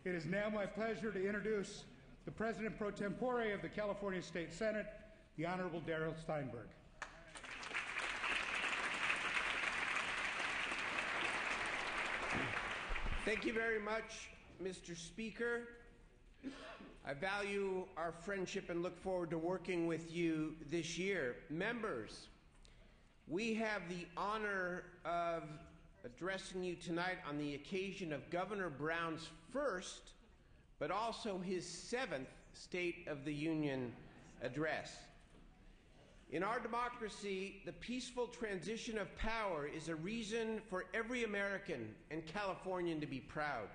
It is now my pleasure to introduce the President pro tempore of the California State Senate, the Honorable Darrell Steinberg. Thank you very much, Mr. Speaker. I value our friendship and look forward to working with you this year. Members, we have the honor of addressing you tonight on the occasion of Governor Brown's first, but also his seventh State of the Union address. In our democracy, the peaceful transition of power is a reason for every American and Californian to be proud.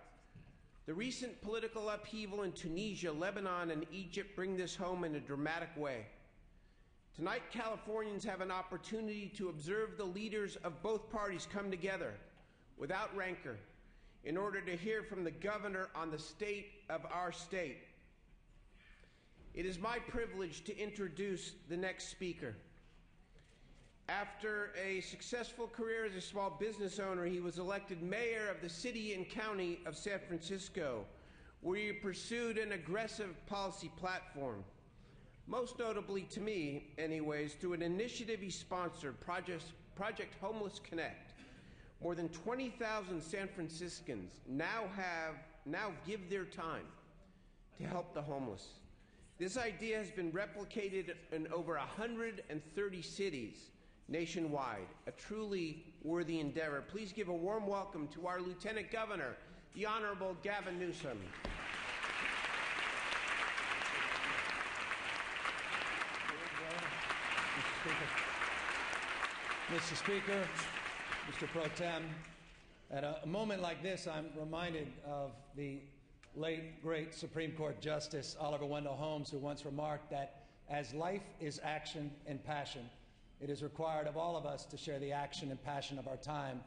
The recent political upheaval in Tunisia, Lebanon, and Egypt bring this home in a dramatic way. Tonight, Californians have an opportunity to observe the leaders of both parties come together without rancor in order to hear from the governor on the state of our state. It is my privilege to introduce the next speaker. After a successful career as a small business owner, he was elected mayor of the city and county of San Francisco, where he pursued an aggressive policy platform. Most notably to me, anyways, through an initiative he sponsored, Project Homeless Connect. More than 20,000 San Franciscans now give their time to help the homeless. This idea has been replicated in over 130 cities nationwide, a truly worthy endeavor. Please give a warm welcome to our Lieutenant Governor, the Honorable Gavin Newsom. Mr. Speaker, Mr. Pro Tem, at a moment like this, I'm reminded of the late, great Supreme Court Justice Oliver Wendell Holmes, who once remarked that as life is action and passion, it is required of all of us to share the action and passion of our time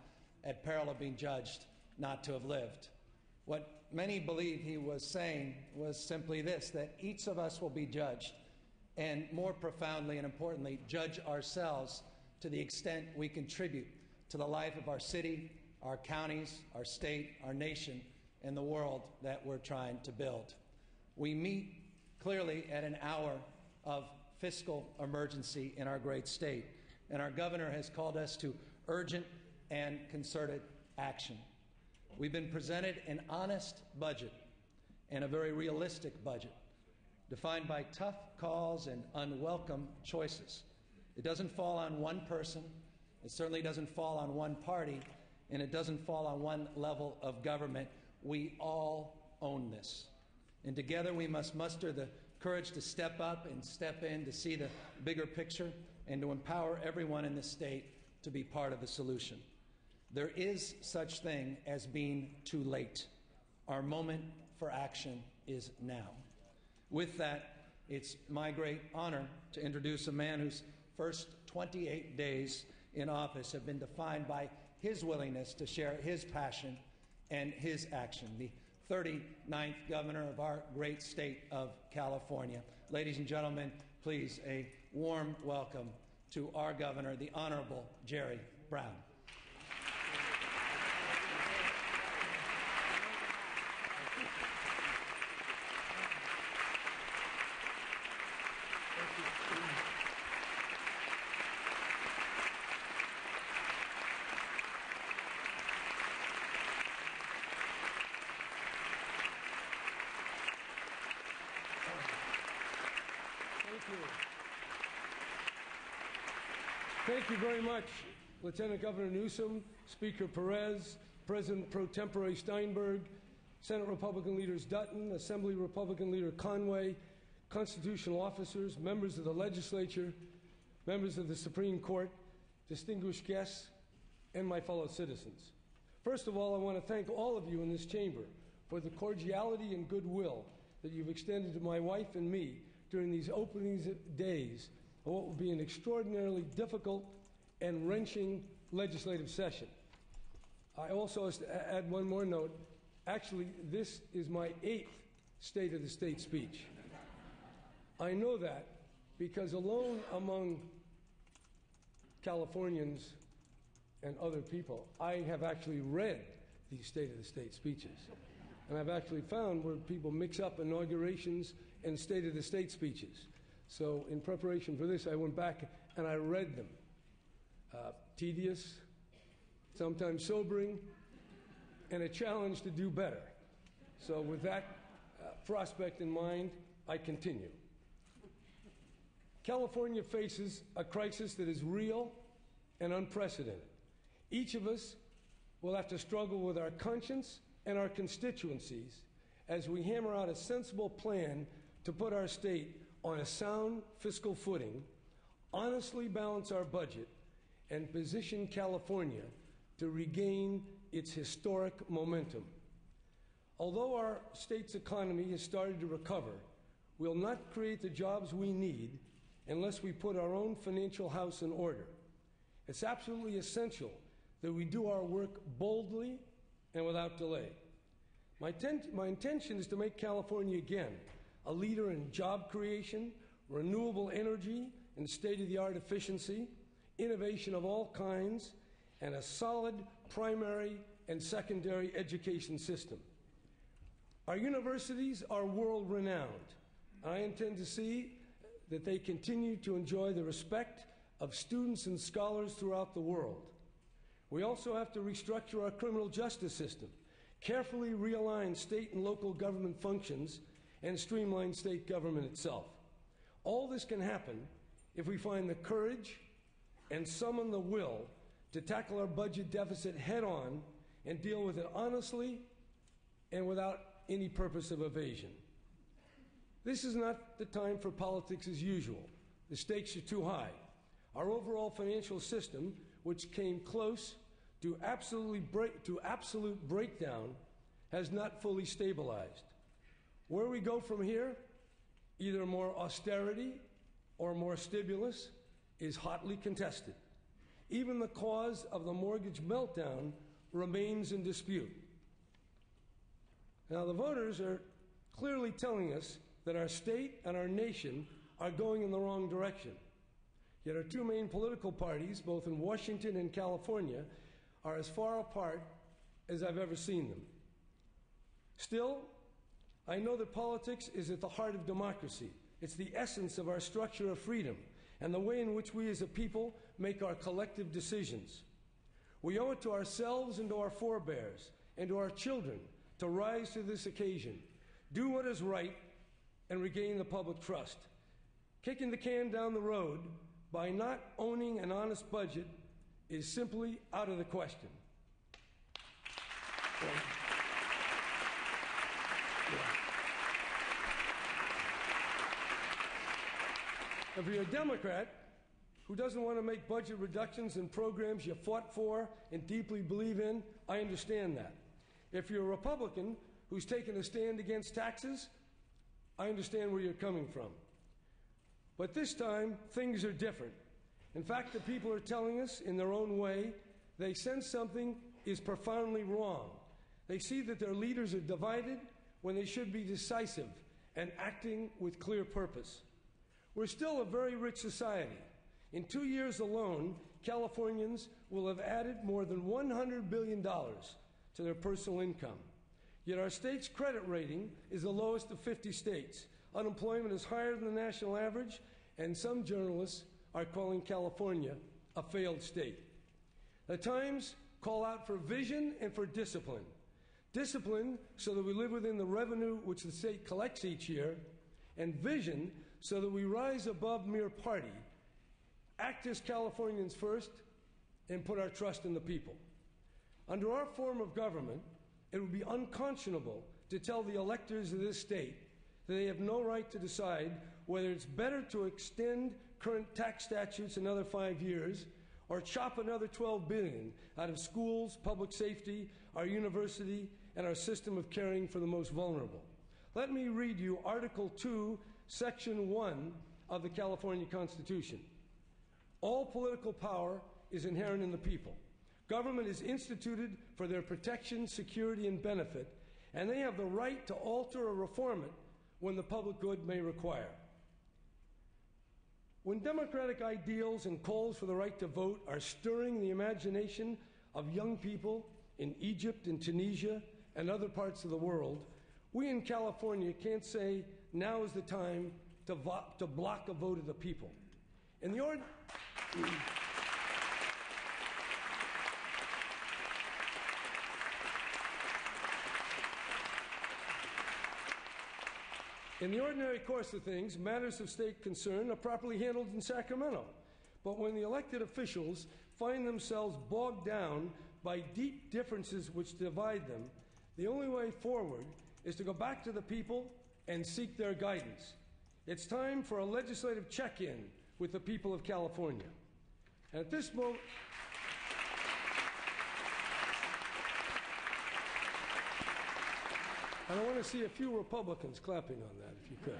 at peril of being judged not to have lived. What many believe he was saying was simply this, that each of us will be judged, and more profoundly and importantly, judge ourselves to the extent we contribute to the life of our city, our counties, our state, our nation, and the world that we're trying to build. We meet clearly at an hour of fiscal emergency in our great state, and our governor has called us to urgent and concerted action. We've been presented an honest budget and a very realistic budget, defined by tough calls and unwelcome choices. It doesn't fall on one person, it certainly doesn't fall on one party, and it doesn't fall on one level of government. We all own this. And together we must muster the courage to step up and step in to see the bigger picture and to empower everyone in this state to be part of the solution. There is such thing as being too late. Our moment for action is now. With that, it's my great honor to introduce a man whose first 28 days in office have been defined by his willingness to share his passion and his action, the 39th governor of our great state of California. Ladies and gentlemen, please a warm welcome to our governor, the Honorable Jerry Brown. Thank you very much, Lieutenant Governor Newsom, Speaker Perez, President pro tempore Steinberg, Senate Republican leaders Dutton, Assembly Republican leader Conway, constitutional officers, members of the legislature, members of the Supreme Court, distinguished guests, and my fellow citizens. First of all, I want to thank all of you in this chamber for the cordiality and goodwill that you've extended to my wife and me during these opening days of what will be an extraordinarily difficult and wrenching legislative session. I also have to add one more note. Actually, this is my 8th State of the State speech. I know that because alone among Californians and other people, I have actually read these State of the State speeches. And I've actually found where people mix up inaugurations and State of the State speeches. So in preparation for this, I went back and I read them. Tedious, sometimes sobering, and a challenge to do better. So with that prospect in mind, I continue. California faces a crisis that is real and unprecedented. Each of us will have to struggle with our conscience and our constituencies as we hammer out a sensible plan to put our state on a sound fiscal footing, honestly balance our budget, and position California to regain its historic momentum. Although our state's economy has started to recover, we'll not create the jobs we need unless we put our own financial house in order. It's absolutely essential that we do our work boldly and without delay. My intention is to make California again a leader in job creation, renewable energy, and state-of-the-art efficiency, innovation of all kinds, and a solid primary and secondary education system. Our universities are world-renowned. I intend to see that they continue to enjoy the respect of students and scholars throughout the world. We also have to restructure our criminal justice system, carefully realign state and local government functions, and streamline state government itself. All this can happen if we find the courage and summon the will to tackle our budget deficit head-on and deal with it honestly and without any purpose of evasion. This is not the time for politics as usual. The stakes are too high. Our overall financial system, which came close to absolute breakdown, has not fully stabilized. Where we go from here, either more austerity or more stimulus, is hotly contested. Even the cause of the mortgage meltdown remains in dispute. Now, the voters are clearly telling us that our state and our nation are going in the wrong direction. Yet our two main political parties, both in Washington and California, are as far apart as I've ever seen them. Still, I know that politics is at the heart of democracy. It's the essence of our structure of freedom and the way in which we as a people make our collective decisions. We owe it to ourselves and to our forebears and to our children to rise to this occasion, do what is right, and regain the public trust. Kicking the can down the road by not owning an honest budget is simply out of the question. If you're a Democrat who doesn't want to make budget reductions in programs you fought for and deeply believe in, I understand that. If you're a Republican who's taken a stand against taxes, I understand where you're coming from. But this time, things are different. In fact, the people are telling us in their own way they sense something is profoundly wrong. They see that their leaders are divided when they should be decisive and acting with clear purpose. We're still a very rich society. In 2 years alone, Californians will have added more than $100 billion to their personal income. Yet our state's credit rating is the lowest of 50 states. Unemployment is higher than the national average, and some journalists are calling California a failed state. The Times call out for vision and for discipline. Discipline so that we live within the revenue which the state collects each year, and vision so that we rise above mere party, act as Californians first, and put our trust in the people. Under our form of government, it would be unconscionable to tell the electors of this state that they have no right to decide whether it's better to extend current tax statutes another 5 years or chop another $12 billion out of schools, public safety, our university, and our system of caring for the most vulnerable. Let me read you Article 2, Section 1 of the California Constitution. All political power is inherent in the people. Government is instituted for their protection, security, and benefit, and they have the right to alter or reform it when the public good may require. When democratic ideals and calls for the right to vote are stirring the imagination of young people in Egypt and Tunisia and other parts of the world, we in California can't say now is the time to block a vote of the people. In the ordinary course of things, matters of state concern are properly handled in Sacramento. But when the elected officials find themselves bogged down by deep differences which divide them, the only way forward is to go back to the people and seek their guidance. It's time for a legislative check-in with the people of California. And at this moment, and I want to see a few Republicans clapping on that, if you could.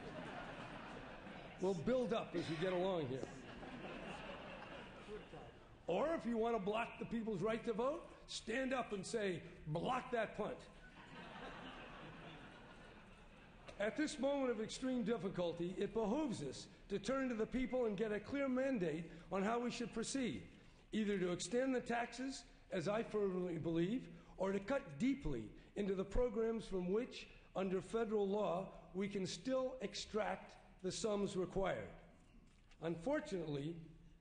We'll build up as we get along here. Or if you want to block the people's right to vote, stand up and say, block that punt. At this moment of extreme difficulty, it behooves us to turn to the people and get a clear mandate on how we should proceed, either to extend the taxes, as I firmly believe, or to cut deeply into the programs from which, under federal law, we can still extract the sums required. Unfortunately,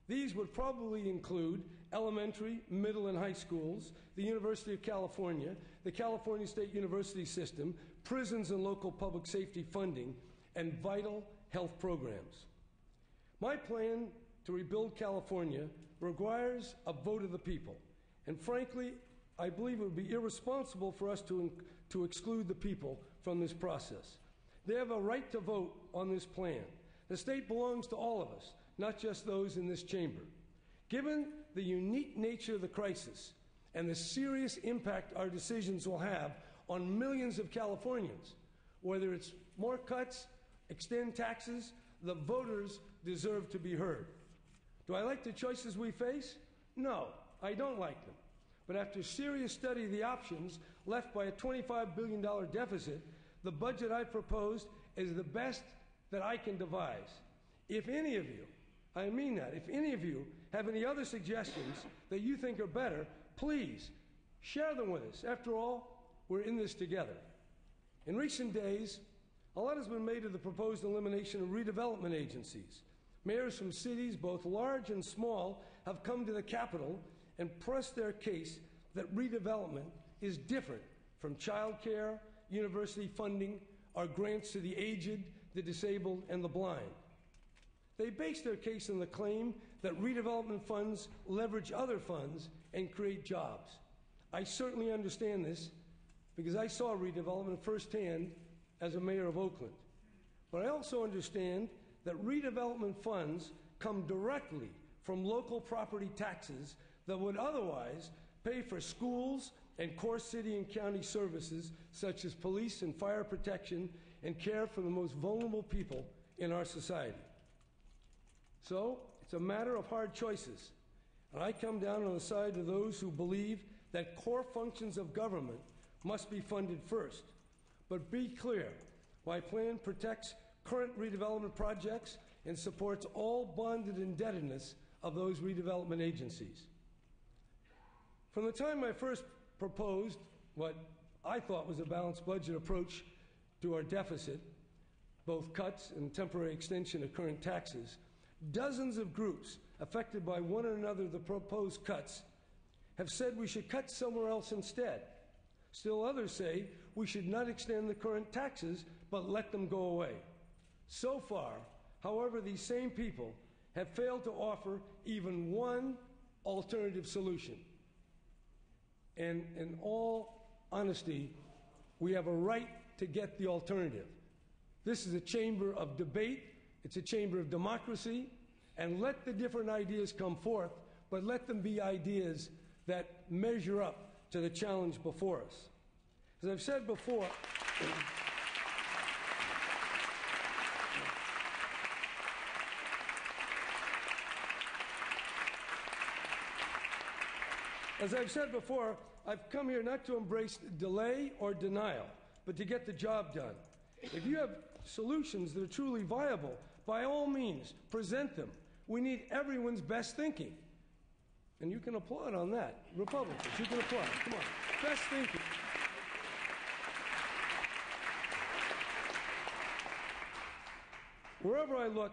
these would probably include elementary, middle, and high schools, the University of California, the California State University system, prisons and local public safety funding, and vital health programs. My plan to rebuild California requires a vote of the people, and frankly, I believe it would be irresponsible for us to exclude the people from this process. They have a right to vote on this plan. The state belongs to all of us, not just those in this chamber. Given the unique nature of the crisis and the serious impact our decisions will have on millions of Californians, whether it's more cuts, extend taxes, the voters deserve to be heard. Do I like the choices we face? No, I don't like them. But after serious study of the options left by a $25 billion deficit, the budget I proposed is the best that I can devise. If any of you, I mean that, if any of you have any other suggestions that you think are better, please share them with us. After all, we're in this together. In recent days, a lot has been made of the proposed elimination of redevelopment agencies. Mayors from cities, both large and small, have come to the Capitol and pressed their case that redevelopment is different from child care, university funding, or grants to the aged, the disabled, and the blind. They base their case on the claim that redevelopment funds leverage other funds and create jobs. I certainly understand this because I saw redevelopment firsthand as a mayor of Oakland. But I also understand that redevelopment funds come directly from local property taxes that would otherwise pay for schools and core city and county services such as police and fire protection and care for the most vulnerable people in our society. So it's a matter of hard choices. And I come down on the side of those who believe that core functions of government must be funded first. But be clear, my plan protects current redevelopment projects and supports all bonded indebtedness of those redevelopment agencies. From the time I first proposed what I thought was a balanced budget approach to our deficit, both cuts and temporary extension of current taxes, dozens of groups affected by one or another of the proposed cuts have said we should cut somewhere else instead. Still others say we should not extend the current taxes, but let them go away. So far, however, these same people have failed to offer even one alternative solution. And in all honesty, we have a right to get the alternative. This is a chamber of debate. It's a chamber of democracy. And let the different ideas come forth, but let them be ideas that measure up to the challenge before us. As I've said before, I've come here not to embrace delay or denial, but to get the job done. If you have solutions that are truly viable, by all means, present them. We need everyone's best thinking. And you can applaud on that. Republicans, you can applaud. Come on. Best thinking. Wherever I look,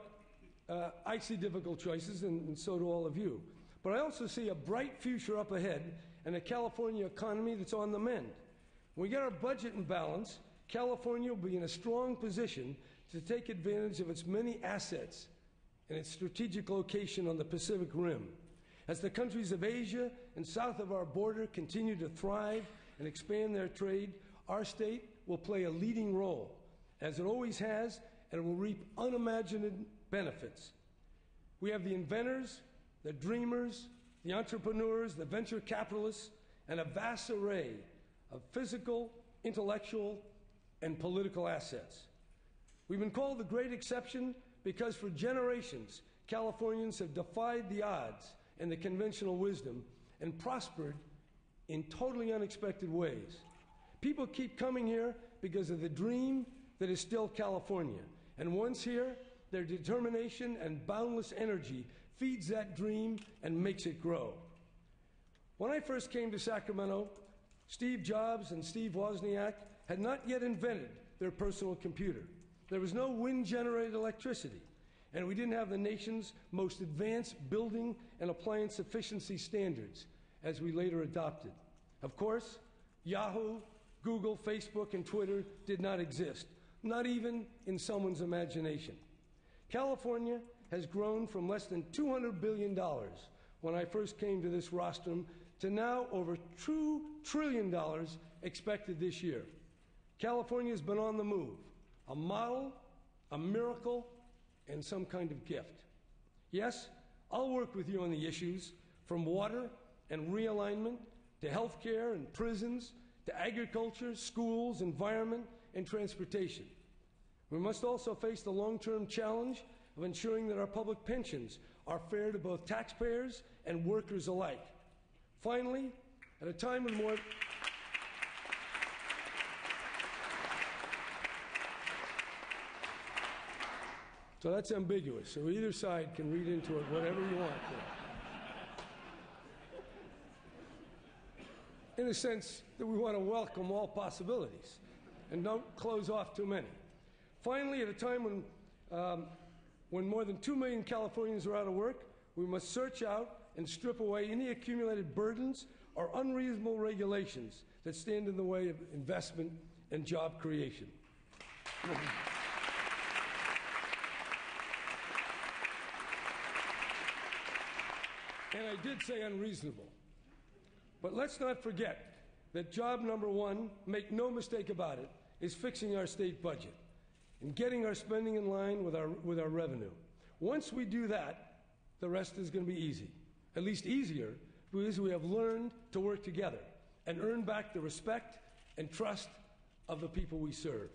I see difficult choices, and so do all of you. But I also see a bright future up ahead and a California economy that's on the mend. When we get our budget in balance, California will be in a strong position to take advantage of its many assets and its strategic location on the Pacific Rim. As the countries of Asia and south of our border continue to thrive and expand their trade, our state will play a leading role, as it always has, and it will reap unimagined benefits. We have the inventors, the dreamers, the entrepreneurs, the venture capitalists, and a vast array of physical, intellectual, and political assets. We've been called the Great Exception because for generations, Californians have defied the odds and the conventional wisdom and prospered in totally unexpected ways. People keep coming here because of the dream that is still California. And once here, their determination and boundless energy feeds that dream and makes it grow. When I first came to Sacramento, Steve Jobs and Steve Wozniak had not yet invented their personal computer. There was no wind-generated electricity, and we didn't have the nation's most advanced building and appliance efficiency standards, as we later adopted. Of course, Yahoo, Google, Facebook, and Twitter did not exist, not even in someone's imagination. California has grown from less than $200 billion when I first came to this rostrum to now over $2 trillion expected this year. California has been on the move, a model, a miracle, and some kind of gift. Yes, I'll work with you on the issues from water and realignment to health care and prisons to agriculture, schools, environment, and transportation. We must also face the long-term challenge of ensuring that our public pensions are fair to both taxpayers and workers alike. Finally, at a time when more... So that's ambiguous, so either side can read into it whatever you want to. In a sense that we want to welcome all possibilities and don't close off too many. Finally, at a time when more than 2 million Californians are out of work, we must search out and strip away any accumulated burdens or unreasonable regulations that stand in the way of investment and job creation. And I did say unreasonable. But let's not forget that job number one, make no mistake about it, is fixing our state budget and getting our spending in line with our revenue. Once we do that, the rest is going to be easy. At least easier, because we have learned to work together and earn back the respect and trust of the people we serve.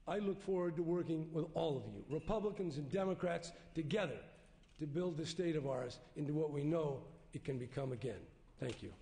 I look forward to working with all of you, Republicans and Democrats, together to build this state of ours into what we know it can become again. Thank you.